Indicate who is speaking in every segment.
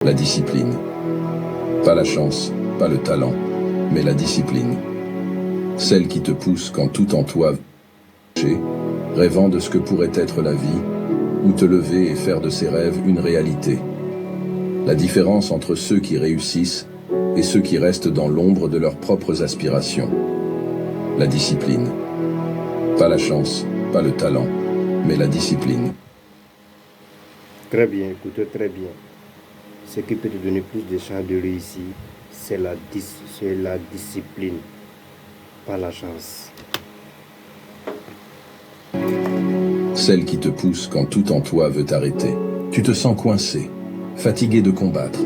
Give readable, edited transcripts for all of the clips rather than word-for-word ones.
Speaker 1: La discipline. Pas la chance, pas le talent, mais la discipline. Celle qui te pousse quand tout en toi va, rêvant de ce que pourrait être la vie, ou te lever et faire de ses rêves une réalité. La différence entre ceux qui réussissent et ceux qui restent dans l'ombre de leurs propres aspirations. La discipline. Pas la chance, pas le talent, mais la discipline.
Speaker 2: Très bien, écoute très bien. Ce qui peut te donner plus de chances de réussir, c'est la discipline, pas la chance.
Speaker 1: Celle qui te pousse quand tout en toi veut t'arrêter. Tu te sens coincé, fatigué de combattre,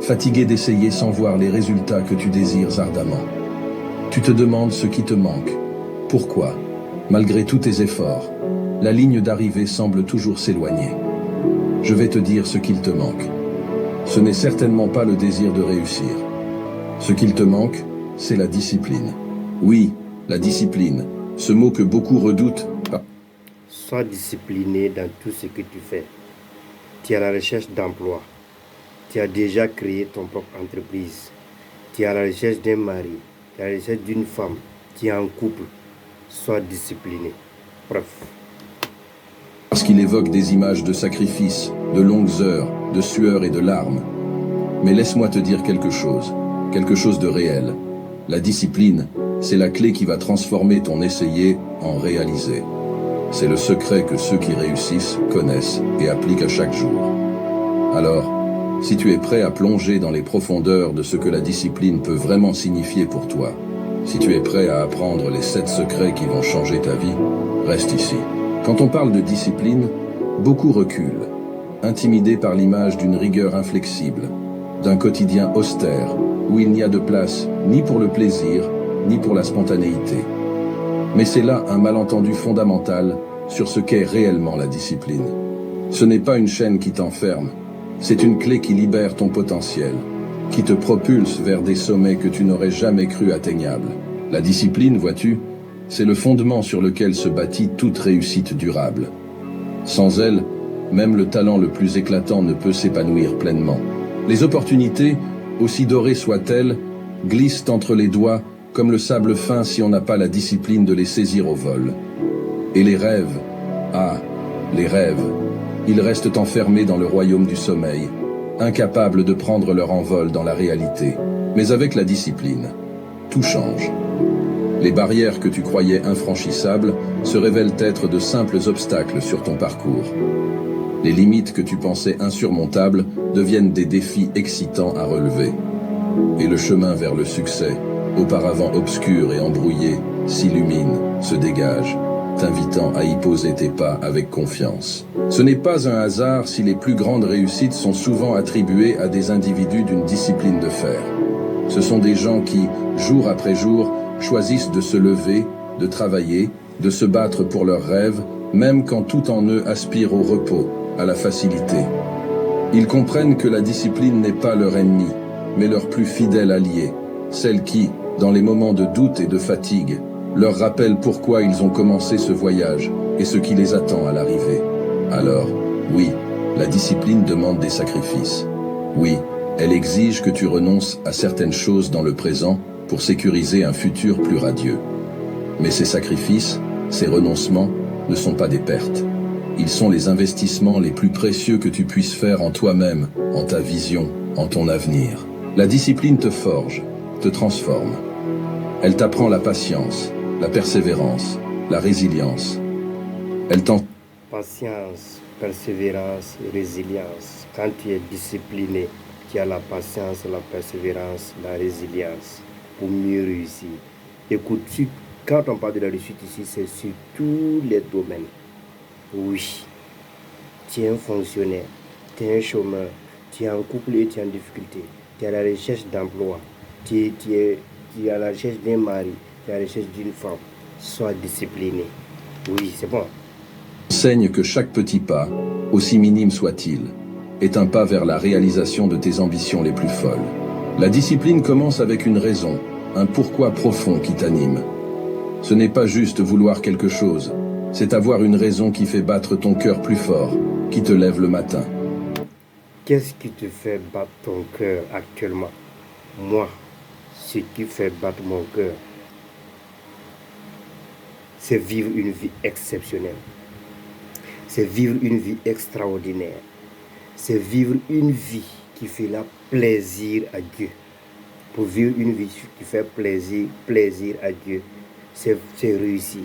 Speaker 1: fatigué d'essayer sans voir les résultats que tu désires ardemment. Tu te demandes ce qui te manque. Pourquoi, malgré tous tes efforts, la ligne d'arrivée semble toujours s'éloigner. Je vais te dire ce qu'il te manque. Ce n'est certainement pas le désir de réussir. Ce qu'il te manque, c'est la discipline. Oui, la discipline, ce mot que beaucoup redoutent.
Speaker 2: Sois discipliné dans tout ce que tu fais. Tu es à la recherche d'emploi. Tu as déjà créé ton propre entreprise. Tu es à la recherche d'un mari. Tu es à la recherche d'une femme. Tu es en couple. Sois discipliné. Bref.
Speaker 1: Parce qu'il évoque des images de sacrifice, de longues heures, de sueur et de larmes. Mais laisse-moi te dire quelque chose de réel. La discipline, c'est la clé qui va transformer ton essayer en réalisé. C'est le secret que ceux qui réussissent connaissent et appliquent à chaque jour. Alors, si tu es prêt à plonger dans les profondeurs de ce que la discipline peut vraiment signifier pour toi, si tu es prêt à apprendre les 7 secrets qui vont changer ta vie, reste ici. Quand on parle de discipline, beaucoup reculent, intimidés par l'image d'une rigueur inflexible, d'un quotidien austère, où il n'y a de place ni pour le plaisir, ni pour la spontanéité. Mais c'est là un malentendu fondamental sur ce qu'est réellement la discipline. Ce n'est pas une chaîne qui t'enferme, c'est une clé qui libère ton potentiel, qui te propulse vers des sommets que tu n'aurais jamais cru atteignables. La discipline, vois-tu, c'est le fondement sur lequel se bâtit toute réussite durable. Sans elle, même le talent le plus éclatant ne peut s'épanouir pleinement. Les opportunités, aussi dorées soient-elles, glissent entre les doigts comme le sable fin si on n'a pas la discipline de les saisir au vol. Et les rêves, les rêves, ils restent enfermés dans le royaume du sommeil, incapables de prendre leur envol dans la réalité. Mais avec la discipline, tout change. Les barrières que tu croyais infranchissables se révèlent être de simples obstacles sur ton parcours. Les limites que tu pensais insurmontables deviennent des défis excitants à relever. Et le chemin vers le succès, auparavant obscur et embrouillé, s'illumine, se dégage, t'invitant à y poser tes pas avec confiance. Ce n'est pas un hasard si les plus grandes réussites sont souvent attribuées à des individus d'une discipline de fer. Ce sont des gens qui, jour après jour, choisissent de se lever, de travailler, de se battre pour leurs rêves, même quand tout en eux aspire au repos, à la facilité. Ils comprennent que la discipline n'est pas leur ennemi, mais leur plus fidèle allié, celle qui, dans les moments de doute et de fatigue, leur rappelle pourquoi ils ont commencé ce voyage et ce qui les attend à l'arrivée. Alors, oui, la discipline demande des sacrifices. Oui, elle exige que tu renonces à certaines choses dans le présent pour sécuriser un futur plus radieux. Mais ces sacrifices, ces renoncements, ne sont pas des pertes. Ils sont les investissements les plus précieux que tu puisses faire en toi-même, en ta vision, en ton avenir. La discipline te forge, te transforme. Elle t'apprend la patience, la persévérance, la résilience. Elle t'enseigne.
Speaker 2: Patience, persévérance et résilience. Quand tu es discipliné, tu as la patience, la persévérance, la résilience pour mieux réussir. Écoute, quand on parle de la réussite ici, c'est sur tous les domaines. Oui, tu es un fonctionnaire, tu es un chômeur, tu es en couple et tu es en difficulté, tu es à la recherche d'emploi, tu es à la recherche d'un mari, tu es à la recherche d'une femme. Sois discipliné. Oui, c'est bon.
Speaker 1: Enseigne que chaque petit pas, aussi minime soit-il, est un pas vers la réalisation de tes ambitions les plus folles. La discipline commence avec une raison, un pourquoi profond qui t'anime. Ce n'est pas juste vouloir quelque chose, c'est avoir une raison qui fait battre ton cœur plus fort, qui te lève le matin.
Speaker 2: Qu'est-ce qui te fait battre ton cœur actuellement? Moi, ce qui fait battre mon cœur, c'est vivre une vie exceptionnelle. C'est vivre une vie extraordinaire. C'est vivre une vie qui fait plaisir à Dieu. Pour vivre une vie qui fait plaisir à Dieu, c'est réussir.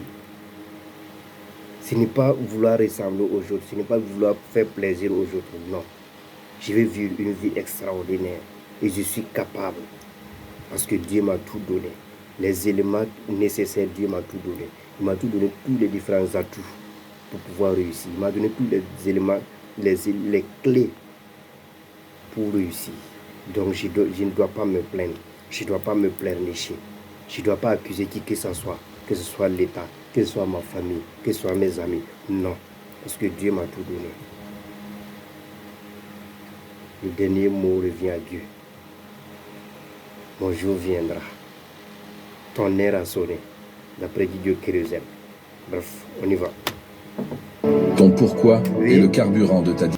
Speaker 2: Ce n'est pas vouloir ressembler aux autres, ce n'est pas vouloir faire plaisir aux autres, non. Je vais vivre une vie extraordinaire et je suis capable parce que Dieu m'a tout donné. Les éléments nécessaires, Dieu m'a tout donné. Il m'a tout donné, tous les différents atouts pour pouvoir réussir. Il m'a donné tous les éléments, les clés pour réussir. Donc je ne dois pas me plaindre. Je ne dois pas me pleurnicher. Je ne dois pas accuser qui que ce soit l'État, que ce soit ma famille, que ce soit mes amis. Non, parce que Dieu m'a tout donné. Le dernier mot revient à Dieu. Mon jour viendra. Ton heure a sonné. D'après Dieu Kérosène. Bref, on y va.
Speaker 1: Ton pourquoi est le carburant de ta vie.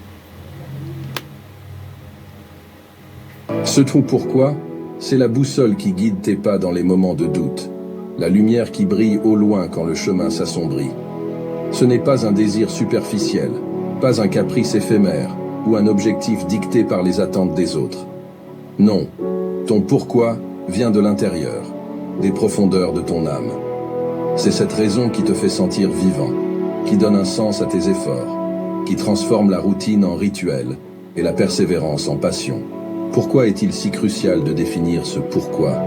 Speaker 1: Ce ton pourquoi, c'est la boussole qui guide tes pas dans les moments de doute, la lumière qui brille au loin quand le chemin s'assombrit. Ce n'est pas un désir superficiel, pas un caprice éphémère ou un objectif dicté par les attentes des autres. Non, ton pourquoi vient de l'intérieur, des profondeurs de ton âme. C'est cette raison qui te fait sentir vivant, qui donne un sens à tes efforts, qui transforme la routine en rituel et la persévérance en passion. Pourquoi est-il si crucial de définir ce pourquoi?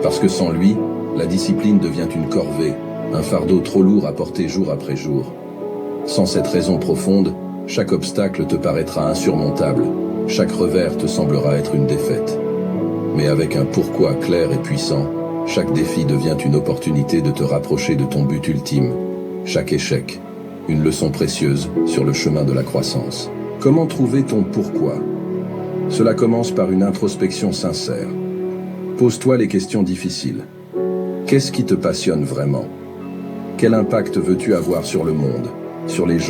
Speaker 1: Parce que sans lui, la discipline devient une corvée, un fardeau trop lourd à porter jour après jour. Sans cette raison profonde, chaque obstacle te paraîtra insurmontable, chaque revers te semblera être une défaite. Mais avec un pourquoi clair et puissant, chaque défi devient une opportunité de te rapprocher de ton but ultime. Chaque échec, une leçon précieuse sur le chemin de la croissance. Comment trouver ton pourquoi? Cela commence par une introspection sincère. Pose-toi les questions difficiles. Qu'est-ce qui te passionne vraiment? Quel impact veux-tu avoir sur le monde, sur les gens?